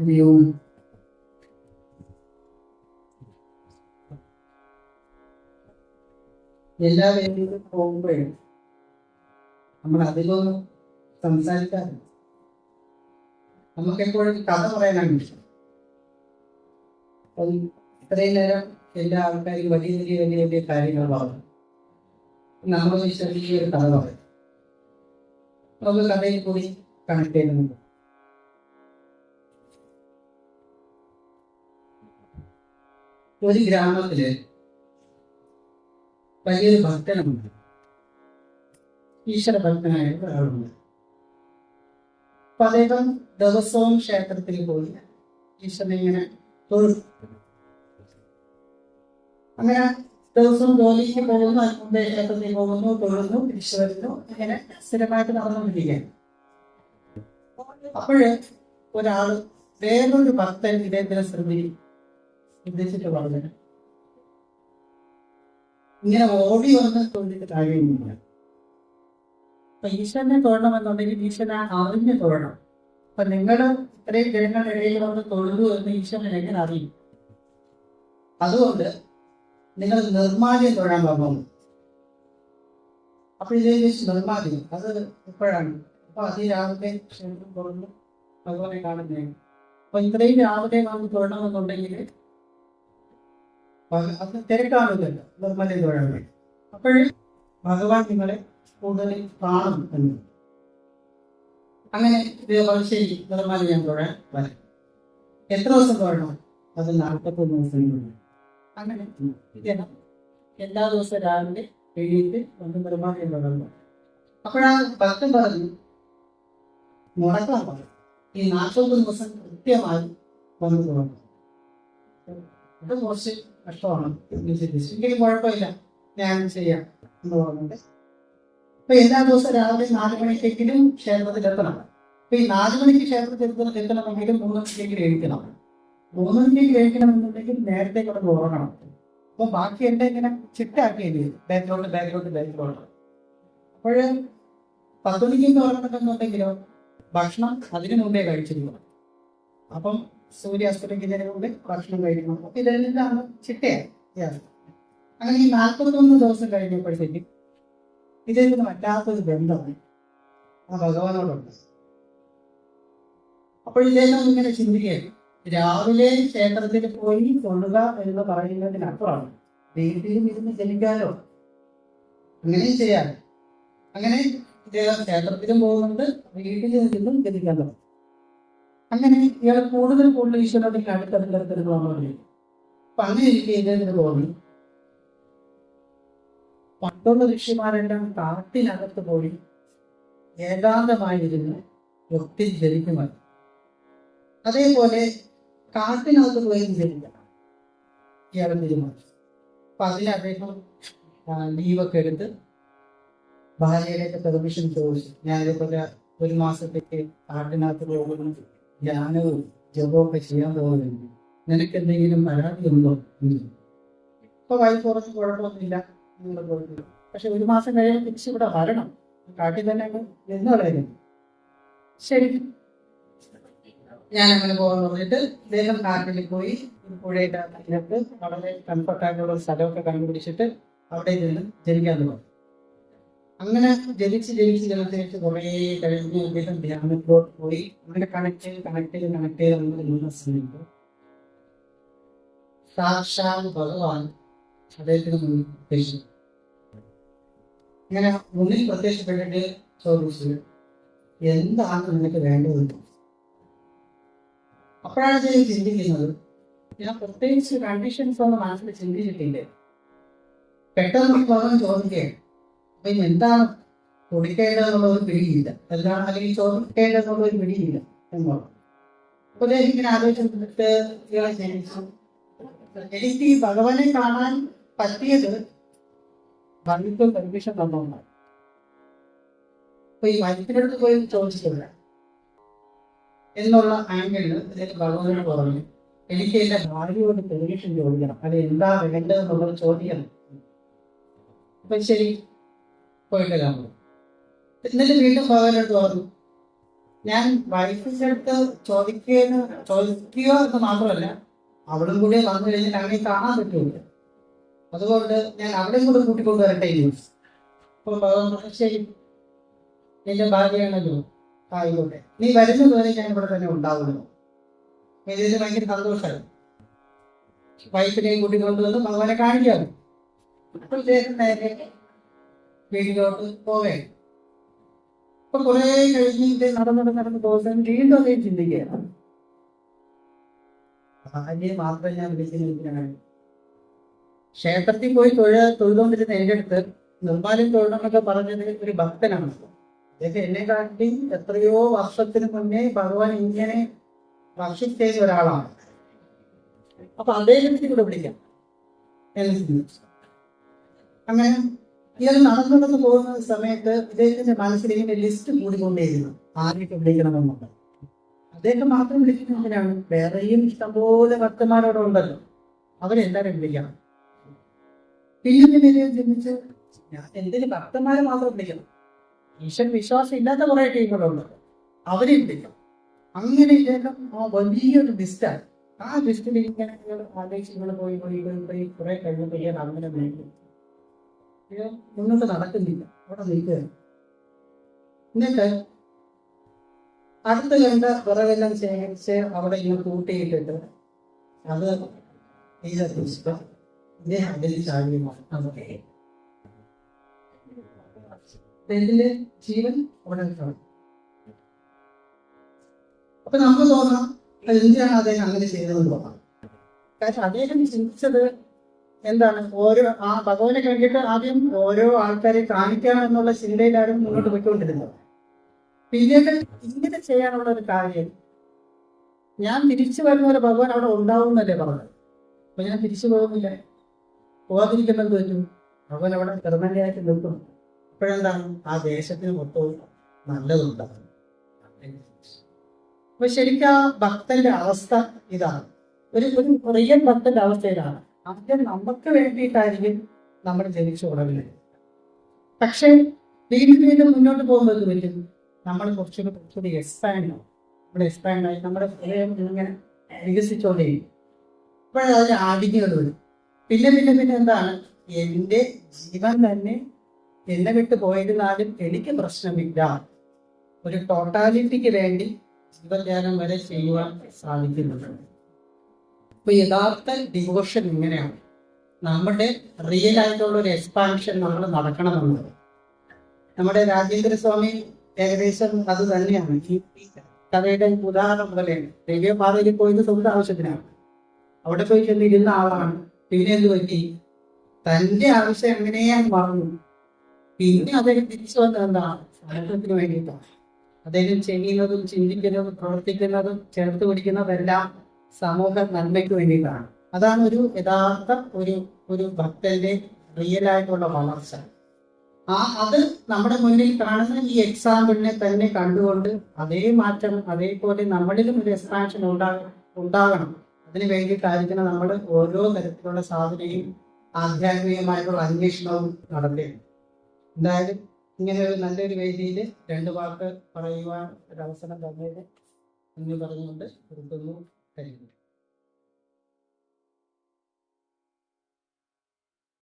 ഹരിയോം. എല്ലാ വേദിയിലും പോകുമ്പോഴും നമ്മൾ അധികമൊന്നും സംസാരിക്കാറില്ല. നമുക്കെപ്പോഴും കഥ പറയാനാണ് ഇഷ്ടം. അപ്പം ഇത്രയും നേരം എല്ലാ ആൾക്കാരും വലിയ വലിയ വലിയ വലിയ കാര്യങ്ങൾ പറഞ്ഞു. നമ്മൾ വിശ്വസിച്ച ഒരു കഥ പറയും. നമുക്ക് കഥയിൽ കൂടി കണക്ട് ചെയ്യുന്നുണ്ട്. ഒരു ഗ്രാമത്തില് വലിയൊരു ഭക്തനുണ്ട്. ഈശ്വര ഭക്തനായ ഒരാളുണ്ട്. അപ്പൊ അദ്ദേഹം ദിവസവും ക്ഷേത്രത്തിൽ പോയി ഈശ്വരനെ ഇങ്ങനെ തൊഴും. അങ്ങനെ ദിവസവും ജോലിക്ക് പോകുന്നു, മുമ്പേ ക്ഷേത്രത്തിൽ പോകുന്നു, തൊഴുന്നു, തിരിച്ചു വരുന്നു, ഇങ്ങനെ സ്ഥിരമായിട്ട് നടന്നുകൊണ്ടിരിക്കുകയാണ്. അപ്പോഴ് ഒരാള് വേറൊരു ഭക്തൻ ഇദ്ദേഹത്തിനെ ശ്രദ്ധിച്ചിട്ട് പറഞ്ഞു, ഇങ്ങനെ ഓടി വന്ന് തൊഴിലിട്ട് കാര്യമൊന്നുമില്ല. അപ്പൊ ഈശ്വരനെ തൊഴണമെന്നുണ്ടെങ്കിൽ ഈശ്വരനെ അറിഞ്ഞ് തൊഴണം. അപ്പൊ നിങ്ങൾ ഇത്രയും ജനങ്ങളുടെ ഇടയിൽ വന്ന് തൊഴുതു എന്ന് ഈശ്വരൻ എങ്ങനെ അറിയും? അതുകൊണ്ട് നിങ്ങൾ നിർമ്മാല്യം തൊഴാൻ പറഞ്ഞു. അപ്പൊ ഇതേ നിർമ്മാല്യം അത് എപ്പോഴാണ്? അപ്പൊ അതിരാവിലെ ക്ഷേത്രം തുറന്ന് ഭഗവാനെ കാണുന്നേ. അപ്പൊ ഇത്രയും രാവിലെ വന്ന് തൊഴണമെന്നുണ്ടെങ്കിൽ അത് തിരക്കാണില്ലല്ലോ നിർമ്മാല്യം തൊഴാൻ വേണ്ടി. അപ്പോഴും ഭഗവാൻ നിങ്ങളെ കൂടുതൽ കാണും എന്ന്. അങ്ങനെ ശരി നിർമ്മാല്യം തൊഴാൻ വരും. എത്ര ദിവസം തൊഴണം? അത് 41 ദിവസം. അങ്ങനെ എല്ലാ ദിവസവും രാവിലെ എഴുതിയിട്ട് വന്ന് നിർമ്മാല്യം തൊഴണം. അപ്പോഴാ ഭക്തൻ പറഞ്ഞു, മുടക്കാൻ പറഞ്ഞു, ഈ 41 ദിവസം കൃത്യമായി വന്ന് തുടങ്ങും. ഇത് കുറച്ച് കഷ്ടമാണ്, എങ്കിലും കുഴപ്പമില്ല, ഞാൻ ചെയ്യാം എന്ന് പറഞ്ഞിട്ട് അപ്പൊ എല്ലാ ദിവസവും രാവിലെ 4 മണിക്കെങ്കിലും ക്ഷേത്രത്തിൽ എത്തണം. അപ്പൊ ഈ 4 മണിക്ക് ക്ഷേത്രത്തിൽ എത്തണമെങ്കിലും 3 മണിക്കെങ്കിലും എഴുതിക്കണം. 3 മണിക്ക് എഴുതിക്കണമെന്നുണ്ടെങ്കിൽ നേരത്തെ കിടന്ന് ഉറങ്ങണം. അപ്പൊ ബാക്കി എല്ലാം ഇങ്ങനെ ചിട്ടാക്കിയില്ലേ, ബാക്കിലോട്ട്. അപ്പോഴ് 10 മണിക്ക് ഉറങ്ങണമെന്നുണ്ടെങ്കിലോ ഭക്ഷണം അതിനു മുമ്പേ കഴിച്ചിരിക്കണം. അപ്പം സൂര്യാസ്തമിക്കുന്നതിന് മുമ്പേ ഭക്ഷണം കഴിക്കണം. അപ്പൊ ഇതെല്ലാം ചിട്ടയാണ്. അങ്ങനെ ഈ 41 ദിവസം കഴിഞ്ഞപ്പോഴത്തേക്കും ഇതിന് വല്ലാത്തൊരു ബന്ധമാണ് ആ ഭഗവാനോടുണ്ട്. അപ്പോൾ ഇദ്ദേഹം ഇങ്ങനെ ചിന്തിക്കുകയാണ്, രാവിലെ ക്ഷേത്രത്തിൽ പോയി തൊഴുക എന്ന് പറയുന്നതിനപ്പുറമാണ് വീട്ടിലും ഇരുന്ന് ജനിക്കാലോ, അങ്ങനെയും ചെയ്യാറ്. അങ്ങനെ ഇദ്ദേഹം ക്ഷേത്രത്തിലും പോകുന്നുണ്ട്, വീട്ടിൽ നിന്നും ജനിക്കാലോ. അങ്ങനെ ഇയാൾ കൂടുതൽ ഈശ്വരനോട് അടുത്തടുത്തടുത്ത് പോകുന്നുണ്ട്. അപ്പൊ അങ്ങനെ ഇരിക്കെ ഇദ്ദേഹത്തിന് തോന്നി, പണ്ടുള്ള ഋഷിമാരെല്ലാം കാട്ടിനകത്ത് പോയി ഏകാന്തമായിരുന്ന് ഒത്തി ജനിക്കുമതി. അതേപോലെ കാട്ടിനകത്ത് പോയി ജനിക്കണം ഇയാൾ തീരുമാനിച്ചു. അപ്പൊ അതിന് അദ്ദേഹം ലീവൊക്കെ എടുത്ത് ഭാര്യയുടെ പെർമിഷൻ ചോദിച്ചു, ഞാൻ ഇതേപോലെ 1 മാസത്തേക്ക് കാട്ടിനകത്ത് പോകുന്നു, ധ്യാനവും ജപമൊക്കെ ചെയ്യാൻ പോകുന്നു, നിനക്ക് എന്തെങ്കിലും പരാതി ഉണ്ടോ? ഇപ്പൊ വൈഫ് കുറച്ച് കുഴപ്പമൊന്നുമില്ല, പക്ഷെ 1 മാസം കഴിയുമ്പോൾ തിരിച്ചിവിടെ വരണം, കാട്ടിൽ തന്നെ നിന്നോളായിരുന്നു. ശരി, ഞാനങ്ങനെ പോകാൻ പറഞ്ഞിട്ട് അദ്ദേഹം കാട്ടിൽ പോയി പുഴയുടെ അതിനകത്ത് വളരെ കംഫർട്ടായിട്ടുള്ള ഒരു സ്ഥലമൊക്കെ കണ്ടുപിടിച്ചിട്ട് അവിടെ നിന്ന് ജനിക്കാൻ തുടങ്ങി. അങ്ങനെ ജനിച്ച് കുറേ കഴിഞ്ഞ് അദ്ദേഹം ധ്യാനത്തിലോട്ട് പോയി. അങ്ങനെ കണക്ട് ചെയ്ത് നമ്മുടെ സമയത്ത് സാക്ഷാൽ ഭഗവാൻ അദ്ദേഹത്തിന് മുന്നിൽ പ്രത്യക്ഷപ്പെട്ടു. ഇങ്ങനെ മുന്നിൽ പ്രത്യക്ഷപ്പെട്ടിട്ട് ചോദിച്ചു, എന്താണ് നിനക്ക് വേണ്ടത്? അപ്പോഴാണ് ഞാൻ ചിന്തിക്കുന്നത്, ഞാൻ പ്രത്യേകിച്ച് കണ്ടീഷൻസ് ഒന്നും മനസ്സിൽ ചിന്തിച്ചിട്ടില്ലേ. പെട്ടെന്ന് ഭഗവാൻ ചോദിക്കുകയാണ്, അപ്പൊ ഇനി എന്താണ് കൊടുക്കേണ്ടതെന്നുള്ള ഒരു പിടിയില്ല, എന്താണ് അല്ലെങ്കിൽ ചോദിക്കേണ്ടതെന്നുള്ള ഒരു പിടിയില്ല എന്നുള്ളത്. അപ്പൊ അദ്ദേഹം ഇങ്ങനെ ആലോചിച്ചിട്ട് ഇയാളെ ചിന്തിച്ചു, എനിക്ക് ഈ ഭഗവാനെ കാണാൻ പറ്റിയത് വൈഫ് പെർമിഷൻ തന്നോണ്ടാണ്. അപ്പൊ ഈ വൈഫിനടുത്ത് പോയി ചോദിച്ചിട്ടില്ല എന്നുള്ള ആംഗിളിൽ ഇതിൽ ഭഗവാനോട് പറഞ്ഞു, എനിക്ക് എന്റെ ഭാര്യയോട് പെർമിഷൻ ചോദിക്കണം, അത് എന്താ വേണ്ടതെന്നുള്ളത് ചോദിക്കണം. അപ്പൊ ശരി പോയിട്ട് കാണും. എന്നിട്ട് വീണ്ടും ഭഗവാനോട് പറഞ്ഞു, ഞാൻ വൈഫിന്റെ അടുത്ത് ചോദിക്കുകയോ എന്ന് മാത്രമല്ല, അവളും കൂടി വന്നു കഴിഞ്ഞാൽ അങ്ങനെ കാണാൻ പറ്റില്ല. അതുകൊണ്ട് ഞാൻ അവിടെയും കൂടെ കൂട്ടിക്കൊണ്ടുവരട്ടെ. അപ്പൊ ഭഗവാൻ പറഞ്ഞു, ശരി, നിന്റെ ഭാര്യയാണല്ലോ, ആയിക്കോട്ടെ, നീ വരുന്നത് വരെ ഞാൻ ഇവിടെ തന്നെ ഉണ്ടാവുന്നു. ഇതിന് ഭയങ്കര സന്തോഷമായി. വൈഫിനെയും കൂട്ടിക്കൊണ്ടുവന്ന് ഭഗവാനെ കാണിക്കാറ്. അപ്പോൾ ഇദ്ദേഹം നേരെ വീട്ടിലോട്ട് പോവേ. അപ്പൊ കുറെ കഴിഞ്ഞിട്ട് നടന്ന് ദിവസം വീണ്ടും അതേ ചിന്തിക്കുകയാണ്, ഭാര്യയെ മാത്രം ഞാൻ വിളിക്കുന്നതിനാണ്. ക്ഷേത്രത്തിൽ പോയി തൊഴുതുകൊണ്ടിരുന്ന എൻ്റെ അടുത്ത് നിർമ്മാല്യം തൊഴണമെന്നൊക്കെ പറഞ്ഞത് ഒരു ഭക്തനാണ്. അദ്ദേഹം എന്നെ കാട്ടി എത്രയോ വർഷത്തിന് മുന്നേ ഭഗവാൻ ഇങ്ങനെ ഭക്ഷിച്ച ഒരാളാണ്. അപ്പൊ അദ്ദേഹത്തിന് കൂടെ വിളിക്കാം എന്ന് ചിന്തിച്ചു. അങ്ങനെ ഇയാൾ നടന്നു പോകുന്ന സമയത്ത് ഇദ്ദേഹത്തിന്റെ മനസ്സിൽ ഇങ്ങനെ ലിസ്റ്റ് കൂടിക്കൊണ്ടേയിരുന്നു, ആരെയൊക്കെ വിളിക്കണമെന്നുണ്ട്. അദ്ദേഹം മാത്രം വിളിക്കുന്നതിനാണ്, വേറെയും ഇഷ്ടംപോലെ ഭക്തന്മാരോടെ ഉണ്ടല്ലോ, അവരെല്ലാവരും വിളിക്കണം. പിന്നെ ചിന്തിച്ച്, ഞാൻ എന്തിന് ഭക്തന്മാരെ മാത്രം വിളിക്കണം, ഈശ്വര വിശ്വാസം ഇല്ലാത്ത കുറെ ടീമുകളുണ്ട്, അവരെ വിളിക്കണം. അങ്ങനെ ഇദ്ദേഹം വലിയൊരു ലിസ്റ്റാണ്. ആ ലിസ്റ്റിൽ ഇങ്ങനെ ആലോചിച്ച് ഇങ്ങനെ പോയി കുറെ കഴിഞ്ഞപ്പോൾ അങ്ങനെ വേണ്ടി മുന്നോട്ട് നടക്കുന്നില്ല, അവിടെ നിൽക്കുകയാണ്. എന്നിട്ട് അടുത്ത് കണ്ട വിറകെല്ലാം ശേഖരിച്ച് അവിടെ ഇങ്ങനെ കൂട്ടിയിട്ടിട്ട് അത് ഇദ്ദേഹം അതിൽ ചാടിയുമാണ്. ഇതിന്റെ ജീവൻ അവിടെ നിൽക്കണം. അപ്പൊ നമുക്ക് തോന്നാം, എന്തിനാണ് അദ്ദേഹം അങ്ങനെ ചെയ്തതെന്ന് തോന്നാം. കാരണം അദ്ദേഹം ചിന്തിച്ചത് എന്താണ്, ആ ഭഗവാനെ കണ്ടിട്ട് ആദ്യം ഓരോ ആൾക്കാരെ കാണിക്കണം എന്നുള്ള ചിന്തയിലാണ് മുന്നോട്ട് പോയിക്കൊണ്ടിരുന്നത്. പിന്നീട് ഇങ്ങനെ ചെയ്യാനുള്ള ഒരു കാര്യം, ഞാൻ തിരിച്ചു വരുന്ന ഒരു ഭഗവാൻ അവിടെ ഉണ്ടാവും എന്നല്ലേ പറഞ്ഞത്. അപ്പൊ ഞാൻ തിരിച്ചു പോകുന്നില്ല, പോകാതിരിക്കുന്നത് പറ്റും, ഭഗവാൻ അവിടെ പെർമനന്റായിട്ട് നിൽക്കും. അപ്പോഴെന്താണ്, ആ ദേശത്തിന് മൊത്തവും നല്ലതുണ്ടാകും. അപ്പൊ ശരിക്കും ആ ഭക്തന്റെ അവസ്ഥ ഇതാണ്, ഒരു റിയൽ ഭക്തന്റെ അവസ്ഥ ഇതാണ്. ആദ്യം നമുക്ക് വേണ്ടിയിട്ടായിരിക്കും നമ്മൾ ജനിച്ചു തുടങ്ങുന്നത്. പക്ഷെ വീണ്ടും മുന്നോട്ട് പോകുമ്പോൾ വരും, നമ്മൾ കുറച്ചുകൂടി എക്സ്പാൻഡ് ആയി നമ്മുടെ ഹൃദയം ഇങ്ങനെ വികസിച്ചുകൊണ്ടേയിരിക്കും. അപ്പോഴതിന് ആടിഞ്ഞുകൾ വരും. പിന്നെ എന്താണ്, എൻ്റെ ജീവൻ തന്നെ എന്നെ വിട്ട് പോയിരുന്നാലും എനിക്ക് പ്രശ്നമില്ല, ഒരു ടോട്ടാലിറ്റിക്ക് വേണ്ടി ജീവത്യാഗം വരെ ചെയ്യുവാൻ സാധിക്കുന്നുണ്ട്. അപ്പൊ യഥാർത്ഥ ഡിവോഷൻ ഇങ്ങനെയാണ്, നമ്മുടെ റിയൽ ആയിട്ടുള്ള ഒരു എക്സ്പാൻഷൻ നമ്മൾ നടക്കണമെന്നത്. നമ്മുടെ രാജേന്ദ്ര സ്വാമി ഏകദേശം അത് തന്നെയാണ്. ഈ കഥയുടെ ഉദാഹരണം പോലെയാണ്. ദേവ്യപാതയിൽ പോയത് സ്വന്തം ആവശ്യത്തിനാണ്, അവിടെ പോയി ചെന്നിരുന്ന ആളാണ്. പിന്നെ എന്ത് പറ്റി, തന്റെ ആവശ്യം എങ്ങനെയാണ് മറന്നു. പിന്നെ അദ്ദേഹം തിരിച്ചു വന്നത് എന്താണ്, സമൂഹത്തിന് വേണ്ടിയിട്ടാണ്. അദ്ദേഹം ചെയ്യുന്നതും ചിന്തിക്കുന്നതും പ്രവർത്തിക്കുന്നതും ചേർത്ത് പിടിക്കുന്നതെല്ലാം സമൂഹ നന്മയ്ക്ക് വേണ്ടിയിട്ടാണ്. അതാണ് ഒരു യഥാർത്ഥ ഒരു ഭക്തന്റെ റിയൽ ആയിട്ടുള്ള വളർച്ച. അത് നമ്മുടെ മുന്നിൽ കാണുന്ന ഈ എക്സാമ്പിളിനെ തന്നെ കണ്ടുകൊണ്ട് അതേ മാറ്റം അതേപോലെ നമ്മളിലും ഒരു എക്സ്പാൻഷൻ ഉണ്ടാകണം. അതിന് വേണ്ടിയിട്ടായിരിക്കണം നമ്മൾ ഓരോ തരത്തിലുള്ള സാധനയും ആധ്യാത്മികമായിട്ടുള്ള അന്വേഷണവും നടത്തേണ്ടത്. എന്തായാലും ഇങ്ങനെ ഒരു നല്ലൊരു വേദിയിൽ 2 വാക്ക് പറയുവാൻ ഒരു അവസരം തന്നതിന് എന്ന് പറഞ്ഞുകൊണ്ട് നിർത്തുന്നു. കഴിഞ്ഞു.